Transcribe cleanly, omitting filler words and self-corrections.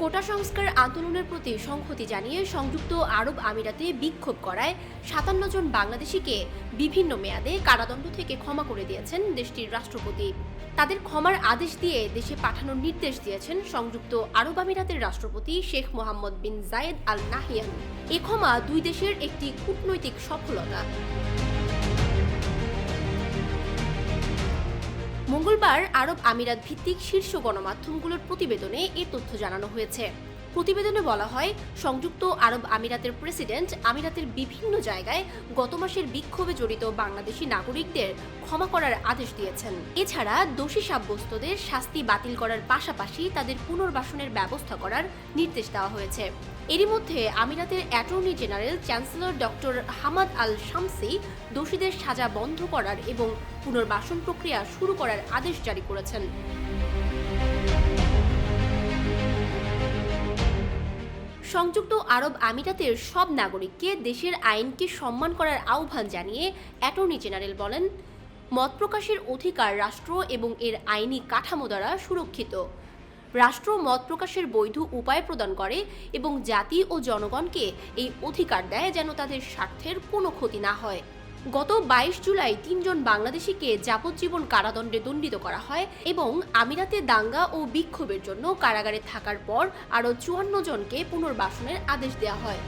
কোটা সংস্কার আন্দোলনের প্রতি সংহতি জানিয়ে সংযুক্ত আরব আমিরাতে বিক্ষোভ করায় ৫৭ জন বাংলাদেশিকে বিভিন্ন মেয়াদে কারাদণ্ড থেকে ক্ষমা করে দিয়েছেন দেশটির রাষ্ট্রপতি। তাদের ক্ষমার আদেশ দিয়ে দেশে পাঠানোর নির্দেশ দিয়েছেন সংযুক্ত আরব আমিরাতের রাষ্ট্রপতি শেখ মোহাম্মদ বিন জায়েদ আল নাহিয়ান। এ ক্ষমা দুই দেশের একটি কূটনৈতিক সফলতা। মঙ্গলবার আরব আমিরাত ভিত্তিক শীর্ষ গণমাধ্যমগুলোর প্রতিবেদনে এ তথ্য জানানো হয়েছে। প্রতিবেদনে বলা হয়, সংযুক্ত আরব আমিরাতের প্রেসিডেন্ট আমিরাতের বিভিন্ন জায়গায় গত মাসের বিক্ষোভে জড়িত বাংলাদেশি নাগরিকদের ক্ষমা করার আদেশ দিয়েছেন। এছাড়া দোষী সাব্যস্তদের শাস্তি বাতিল করার পাশাপাশি তাদের পুনর্বাসনের ব্যবস্থা করার নির্দেশ দেওয়া হয়েছে। এরই মধ্যে আমিরাতের attorney general chancellor doctor Hamad Al Shamsi দোষীদের সাজা বন্ধ করার এবং পুনর্বাসন প্রক্রিয়া শুরু করার আদেশ জারি করেছেন। সংযুক্ত আরব আমিরাতের সব নাগরিককে দেশের আইনকে সম্মান করার আহ্বান জানিয়ে অ্যাটর্নি জেনারেল বলেন, মত প্রকাশের অধিকার রাষ্ট্র এবং এর আইনি কাঠামো দ্বারা সুরক্ষিত। রাষ্ট্র মত প্রকাশের বৈধ উপায় প্রদান করে এবং জাতি ও জনগণকে এই অধিকার দেয় যেন তাদের স্বার্থের কোনো ক্ষতি না হয়। গত ২২ জুলাই ৩ জন বাংলাদেশিকে যাবজ্জীবন কারাদণ্ডে দণ্ডিত করা হয় এবং আমিরাতে দাঙ্গা ও বিক্ষোভের জন্য কারাগারে থাকার পর আরও ৫৪ জনকে পুনর্বাসনের আদেশ দেওয়া হয়।